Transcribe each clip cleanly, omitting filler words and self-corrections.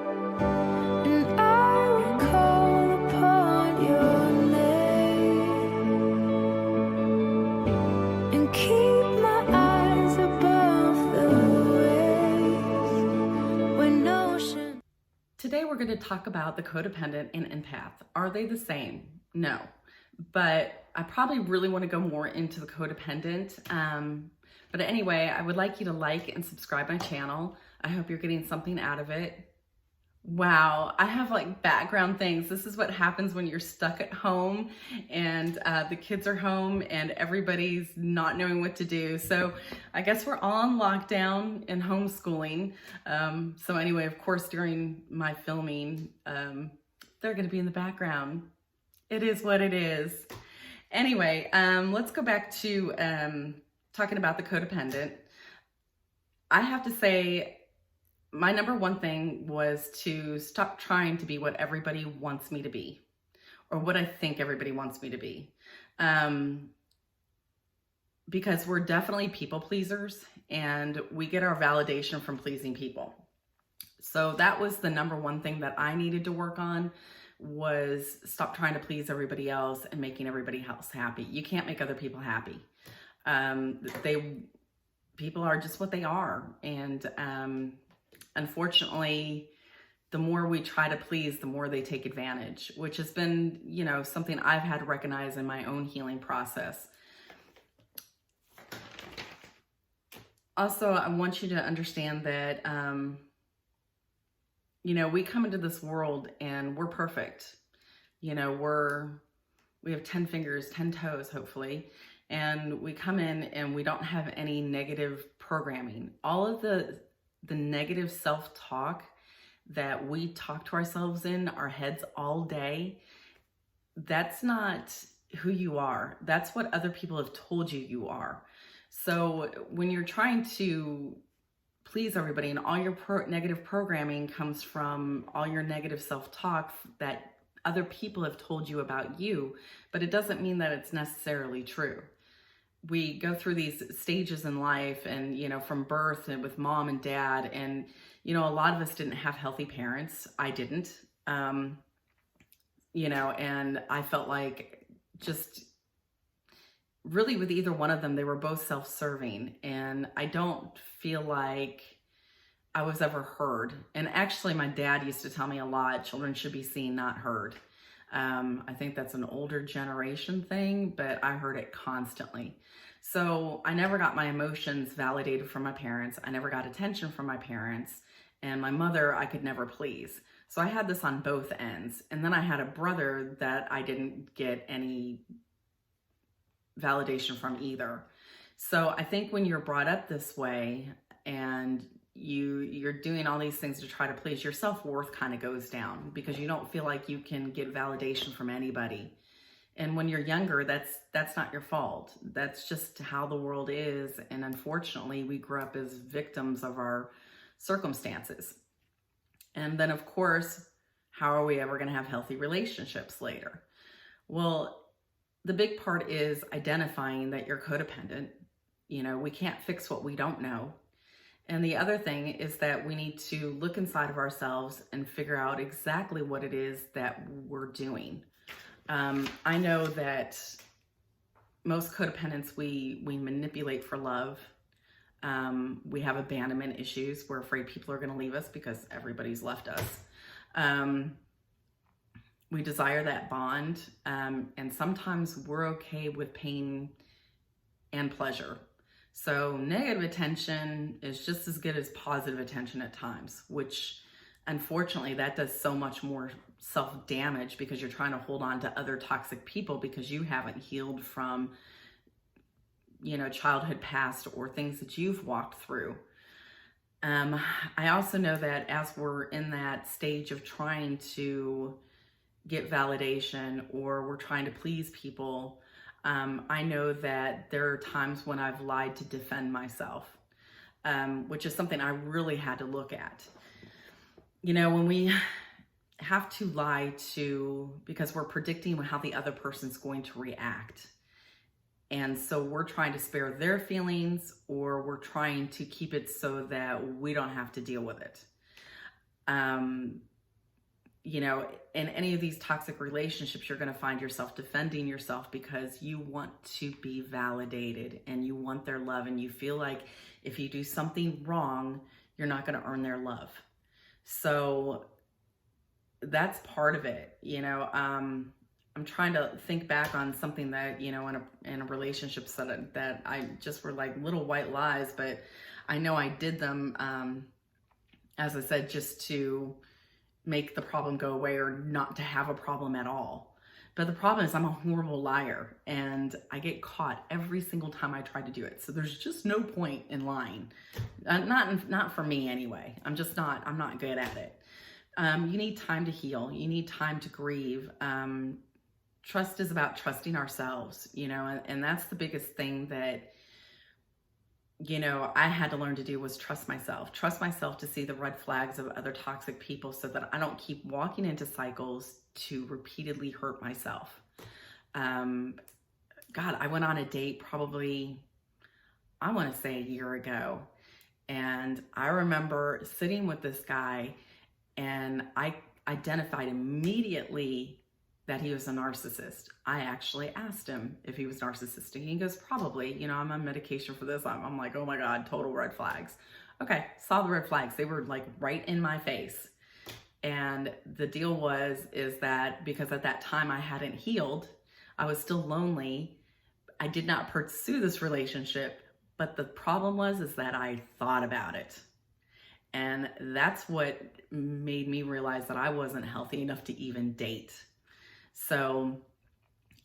And I will call upon your name and keep my eyes above the waves when ocean. Today we're going to talk about the codependent and empath. Are they the same? No, but I probably really want to go more into the codependent. But anyway, I would like you to like and subscribe my channel. I hope you're getting something out of it. Wow, I have like background things. This is what happens when you're stuck at home and the kids are home and everybody's not knowing what to do. So I guess we're all on lockdown and homeschooling. So anyway, of course, during my filming, they're gonna be in the background. It is what it is. Anyway, let's go back to talking about the codependent. I have to say, my number one thing was to stop trying to be what everybody wants me to be, or what I think everybody wants me to be. Because we're definitely people pleasers and we get our validation from pleasing people. So that was the number one thing that I needed to work on, was stop trying to please everybody else and making everybody else happy. You can't make other people happy. People are just what they are. And unfortunately, the more we try to please, the more they take advantage, which has been, something I've had to recognize in my own healing process. Also, I want you to understand that, we come into this world and we're perfect. We have 10 fingers, 10 toes, hopefully. And we come in and we don't have any negative programming. All of the negative self-talk that we talk to ourselves in our heads all day, that's not who you are. That's what other people have told you you are. So when you're trying to please everybody and all your negative programming comes from all your negative self-talk that other people have told you about you, but it doesn't mean that it's necessarily true. We go through these stages in life and, from birth and with mom and dad. And, a lot of us didn't have healthy parents. I didn't, and I felt like just really with either one of them, they were both self-serving. And I don't feel like I was ever heard. And actually my dad used to tell me a lot, children should be seen, not heard. I think that's an older generation thing, but I heard it constantly. So I never got my emotions validated from my parents. I never got attention from my parents, and my mother, I could never please. So I had this on both ends. And then I had a brother that I didn't get any validation from either. So I think when you're brought up this way and you're doing all these things to try to please, your self-worth kind of goes down because you don't feel like you can get validation from anybody. And when you're younger, that's not your fault. That's just how the world is. And unfortunately, we grew up as victims of our circumstances. And then of course, how are we ever going to have healthy relationships later? Well, the big part is identifying that you're codependent. We can't fix what we don't know. And the other thing is that we need to look inside of ourselves and figure out exactly what it is that we're doing. I know that most codependents, we manipulate for love. We have abandonment issues. We're afraid people are going to leave us because everybody's left us. We desire that bond. And sometimes we're okay with pain and pleasure. So negative attention is just as good as positive attention at times, which unfortunately that does so much more self-damage because you're trying to hold on to other toxic people because you haven't healed from, childhood past or things that you've walked through. I also know that as we're in that stage of trying to get validation or we're trying to please people, I know that there are times when I've lied to defend myself, which is something I really had to look at. When we have to lie because we're predicting how the other person's going to react. And so we're trying to spare their feelings or we're trying to keep it so that we don't have to deal with it. You know, in any of these toxic relationships, you're going to find yourself defending yourself because you want to be validated and you want their love, and you feel like if you do something wrong, you're not going to earn their love. So that's part of it, you know. I'm trying to think back on something that, you know, in a relationship that I just were like little white lies, but I know I did them, as I said, just to make the problem go away or not to have a problem at all. But the problem is I'm a horrible liar and I get caught every single time I try to do it. So there's just no point in lying. Not for me anyway. I'm not good at it. You need time to heal. You need time to grieve. Trust is about trusting ourselves, you know, and that's the biggest thing that, you know, I had to learn to do was trust myself to see the red flags of other toxic people so that I don't keep walking into cycles to repeatedly hurt myself. God, I went on a date probably, I want to say a year ago. And I remember sitting with this guy and I identified immediately that he was a narcissist. I actually asked him if he was narcissistic. He goes, probably, you know, I'm on medication for this. I'm like, oh my God, total red flags. Okay, saw the red flags. They were like right in my face. And the deal is that because at that time I hadn't healed, I was still lonely. I did not pursue this relationship, but the problem is that I thought about it. And that's what made me realize that I wasn't healthy enough to even date. So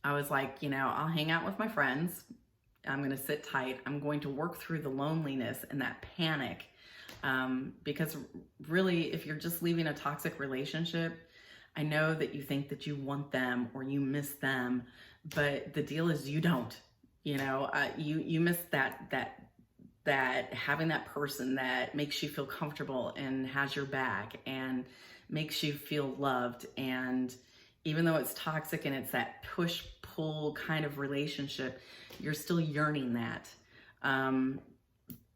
I was like, you know, I'll hang out with my friends. I'm going to sit tight. I'm going to work through the loneliness and that panic. Because really, if you're just leaving a toxic relationship, I know that you think that you want them or you miss them, but the deal is you don't, you know, you miss that having that person that makes you feel comfortable and has your back and makes you feel loved. And even though it's toxic and it's that push-pull kind of relationship, you're still yearning that.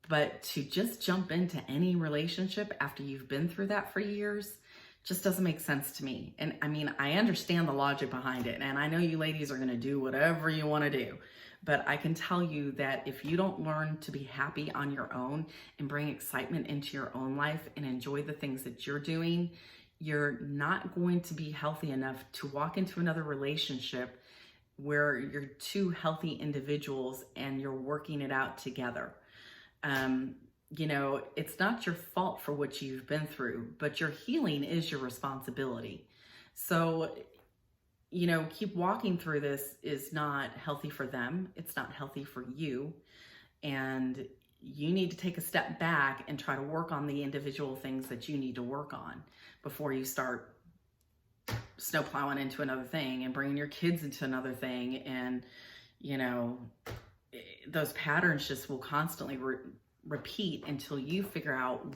But to just jump into any relationship after you've been through that for years just doesn't make sense to me. And I mean, I understand the logic behind it. And I know you ladies are going to do whatever you want to do. But I can tell you that if you don't learn to be happy on your own and bring excitement into your own life and enjoy the things that you're doing, you're not going to be healthy enough to walk into another relationship where you're two healthy individuals and you're working it out together. You know, it's not your fault for what you've been through, but your healing is your responsibility. So, you know, keep walking through this is not healthy for them. It's not healthy for you. And you need to take a step back and try to work on the individual things that you need to work on before you start snowplowing into another thing and bringing your kids into another thing. And, you know, those patterns just will constantly repeat until you figure out,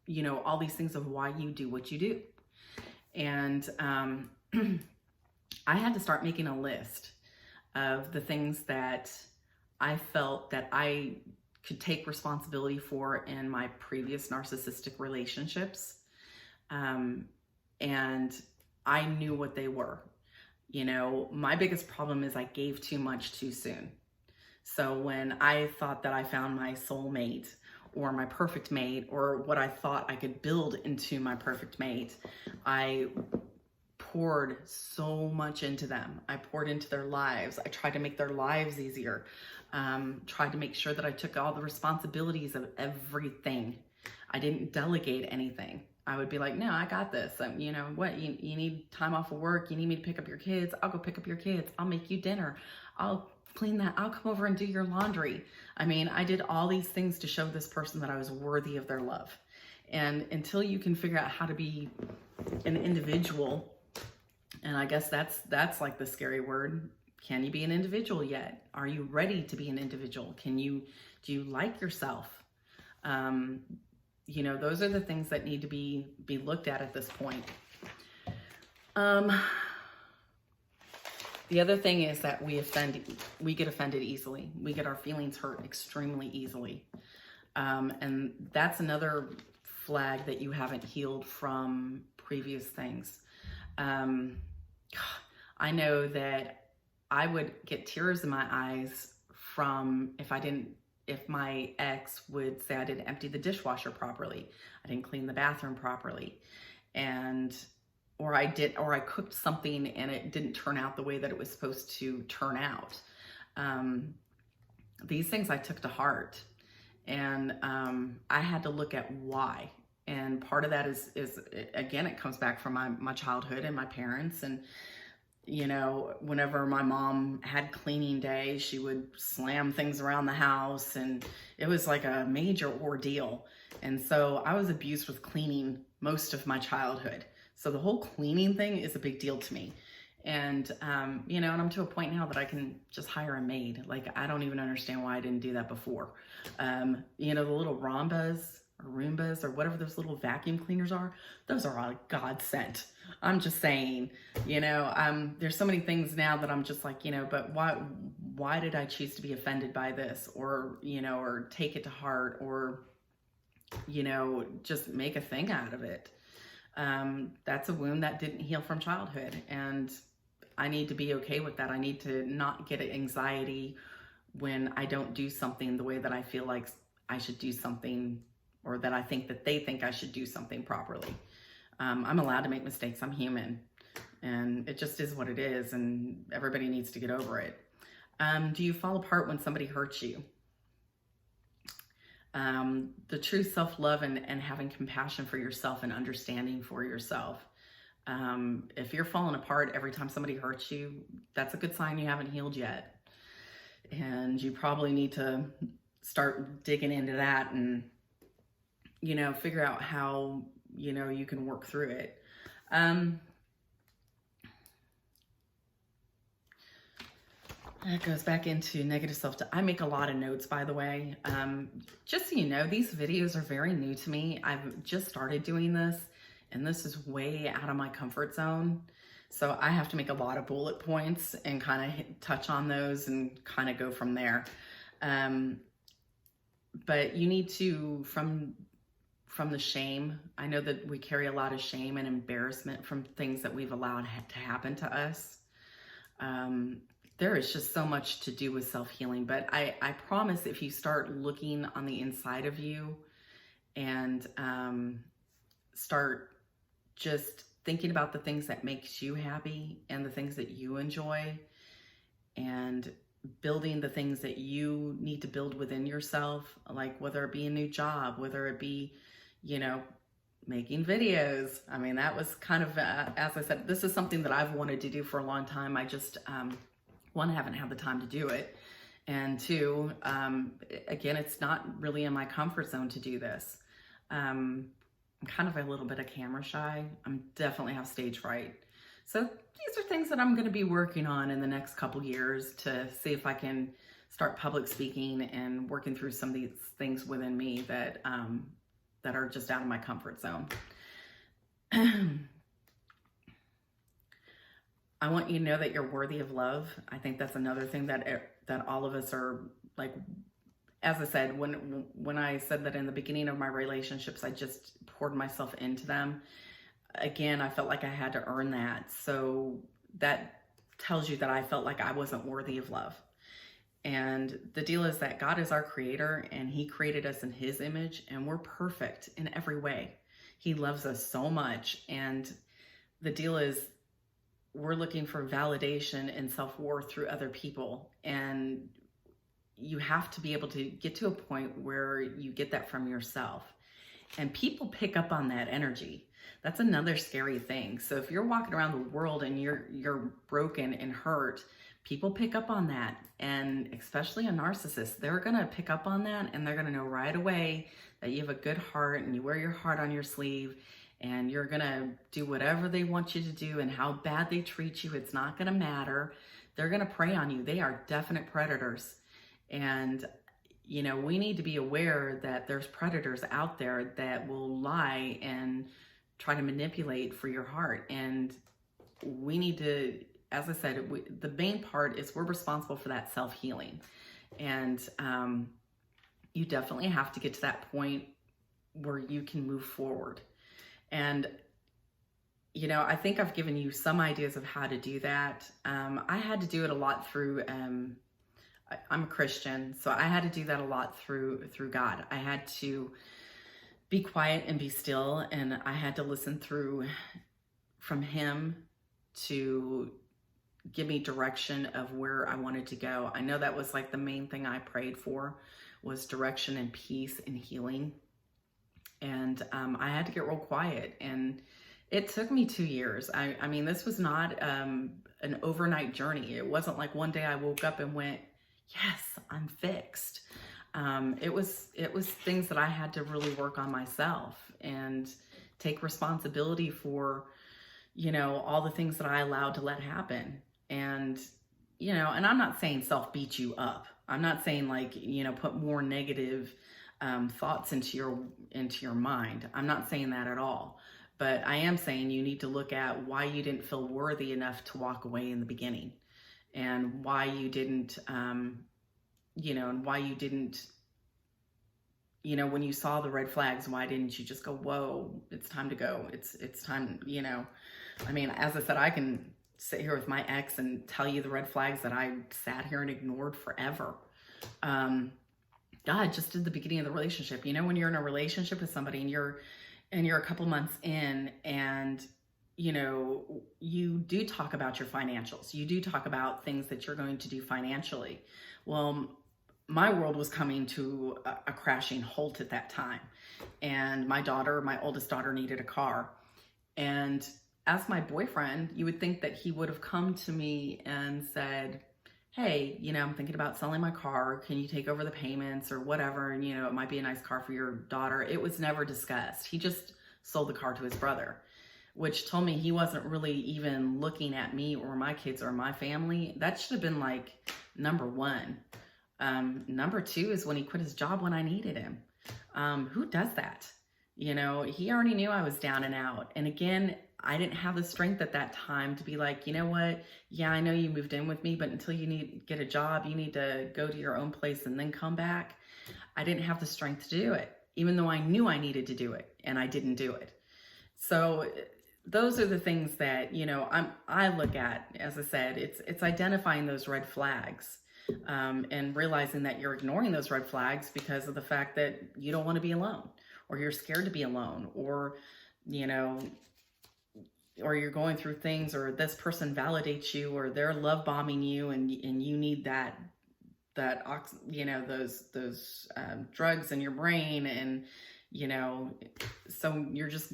you know, all these things of why you do what you do. And I had to start making a list of the things that I felt that I could take responsibility for in my previous narcissistic relationships. And I knew what they were. You know, my biggest problem is I gave too much too soon. So when I thought that I found my soulmate or my perfect mate or what I thought I could build into my perfect mate, I poured so much into them. I poured into their lives. I tried to make their lives easier. Tried to make sure that I took all the responsibilities of everything. I didn't delegate anything. I would be like, no, I got this. You know what? You need time off of work. You need me to pick up your kids. I'll go pick up your kids. I'll make you dinner. I'll clean that. I'll come over and do your laundry. I mean, I did all these things to show this person that I was worthy of their love. And until you can figure out how to be an individual, and I guess that's like the scary word. Can you be an individual yet? Are you ready to be an individual? Do you like yourself? You know, those are the things that need to be looked at this point. The other thing is that we get offended easily. We get our feelings hurt extremely easily. And that's another flag that you haven't healed from previous things. I know that I would get tears in my eyes from if my ex would say I didn't empty the dishwasher properly, I didn't clean the bathroom properly, and or I cooked something and it didn't turn out the way that it was supposed to turn out. These things I took to heart, and I had to look at why. And part of that is again, it comes back from my childhood and my parents. And whenever my mom had cleaning day, she would slam things around the house, and it was like a major ordeal. And so I was abused with cleaning most of my childhood. So the whole cleaning thing is a big deal to me. And, and I'm to a point now that I can just hire a maid. Like, I don't even understand why I didn't do that before. The little Rombas or Roombas or whatever those little vacuum cleaners are, those are a godsend. I'm just saying, there's so many things now that I'm just like, but why did I choose to be offended by this, or, or take it to heart, or, just make a thing out of it. That's a wound that didn't heal from childhood, and I need to be okay with that. I need to not get anxiety when I don't do something the way that I feel like I should do something, or that I think that they think I should do something properly. I'm allowed to make mistakes. I'm human, and it just is what it is, and everybody needs to get over it. Do you fall apart when somebody hurts you? The true self-love and having compassion for yourself and understanding for yourself. If you're falling apart every time somebody hurts you, that's a good sign you haven't healed yet. And you probably need to start digging into that and, figure out how, you can work through it. That goes back into negative self-talk. I make a lot of notes, by the way. Just so you know, these videos are very new to me. I've just started doing this, and this is way out of my comfort zone. So I have to make a lot of bullet points and kind of touch on those and kind of go from there. But you need to, from the shame, I know that we carry a lot of shame and embarrassment from things that we've allowed to happen to us. There is just so much to do with self-healing, but I promise if you start looking on the inside of you and start just thinking about the things that makes you happy and the things that you enjoy, and building the things that you need to build within yourself, like whether it be a new job, whether it be, making videos. I mean, that was kind of, as I said, this is something that I've wanted to do for a long time. I just, one, haven't had the time to do it. And two, again, it's not really in my comfort zone to do this. I'm kind of a little bit of camera shy. I'm definitely have stage fright. So these are things that I'm going to be working on in the next couple years to see if I can start public speaking and working through some of these things within me that are just out of my comfort zone. I want you to know that you're worthy of love. I think that's another thing that all of us are, like, as I said, when I said that in the beginning of my relationships, I just poured myself into them. Again, I felt like I had to earn that. So that tells you that I felt like I wasn't worthy of love. And the deal is that God is our creator, and he created us in his image, and we're perfect in every way. He loves us so much. And the deal is, we're looking for validation and self-worth through other people. And you have to be able to get to a point where you get that from yourself. And people pick up on that energy. That's another scary thing. So if you're walking around the world and you're broken and hurt, people pick up on that. And especially a narcissist, they're going to pick up on that, and they're going to know right away that you have a good heart and you wear your heart on your sleeve, and you're going to do whatever they want you to do, and how bad they treat you, it's not going to matter. They're going to prey on you. They are definite predators. And, we need to be aware that there's predators out there that will lie and try to manipulate for your heart. And we need to, as I said, the main part is we're responsible for that self-healing. And you definitely have to get to that point where you can move forward. And, I think I've given you some ideas of how to do that. I had to do it a lot through, I'm a Christian, so I had to do that a lot through God. I had to be quiet and be still, and I had to listen from him to give me direction of where I wanted to go. I know that was like the main thing I prayed for, was direction and peace and healing. And I had to get real quiet, and it took me 2 years. I mean, this was not an overnight journey. It wasn't like one day I woke up and went, yes, I'm fixed. It was things that I had to really work on myself and take responsibility for, all the things that I allowed to let happen. And, and I'm not saying self beat you up. I'm not saying like, put more negative thoughts into your mind. I'm not saying that at all. But I am saying you need to look at why you didn't feel worthy enough to walk away in the beginning, and why you didn't, and why you didn't, when you saw the red flags, why didn't you just go, whoa, it's time to go. It's time, I mean, as I said, I can sit here with my ex and tell you the red flags that I sat here and ignored forever. God, just at the beginning of the relationship, when you're in a relationship with somebody and you're a couple months in, and you do talk about your financials. You do talk about things that you're going to do financially. Well, my world was coming to a crashing halt at that time. And my oldest daughter, needed a car. And as my boyfriend, you would think that he would have come to me and said, hey, I'm thinking about selling my car. Can you take over the payments or whatever? And, it might be a nice car for your daughter. It was never discussed. He just sold the car to his brother, which told me he wasn't really even looking at me or my kids or my family. That should have been like number one. Number two is when he quit his job when I needed him. Who does that? He already knew I was down and out. And again, I didn't have the strength at that time to be like, you know what? Yeah, I know you moved in with me, but until you get a job, you need to go to your own place and then come back. I didn't have the strength to do it, even though I knew I needed to do it, and I didn't do it. So those are the things that, I look at. As I said, it's identifying those red flags, and realizing that you're ignoring those red flags because of the fact that you don't want to be alone, or you're scared to be alone, or, or you're going through things, or this person validates you, or they're love bombing you, and you need those drugs in your brain, and so you're just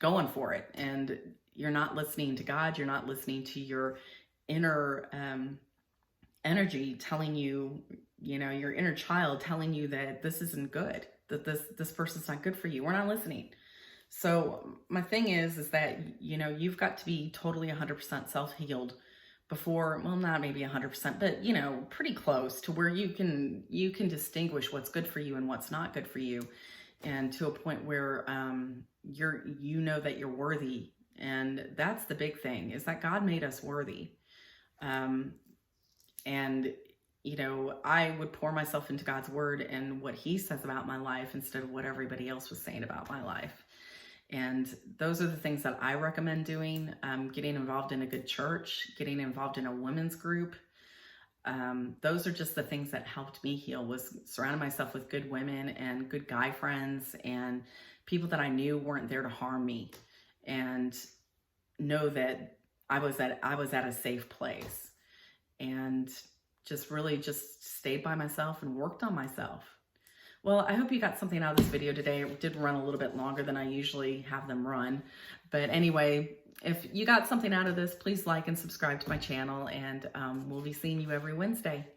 going for it, and you're not listening to God. You're not listening to your inner energy telling you, your inner child telling you that this isn't good, that this person's not good for you. We're not listening. So my thing is that, you've got to be totally 100% self-healed before, well, not maybe 100%, but, pretty close to where you can distinguish what's good for you and what's not good for you. And to a point where, that you're worthy. And that's the big thing, is that God made us worthy. And, I would pour myself into God's word and what he says about my life instead of what everybody else was saying about my life. And those are the things that I recommend doing. Getting involved in a good church, getting involved in a women's group. Those are just the things that helped me heal, was surrounding myself with good women and good guy friends and people that I knew weren't there to harm me, and know that I was at a safe place, and just really just stayed by myself and worked on myself. Well, I hope you got something out of this video today. It did run a little bit longer than I usually have them run. But anyway, if you got something out of this, please like and subscribe to my channel, and we'll be seeing you every Wednesday.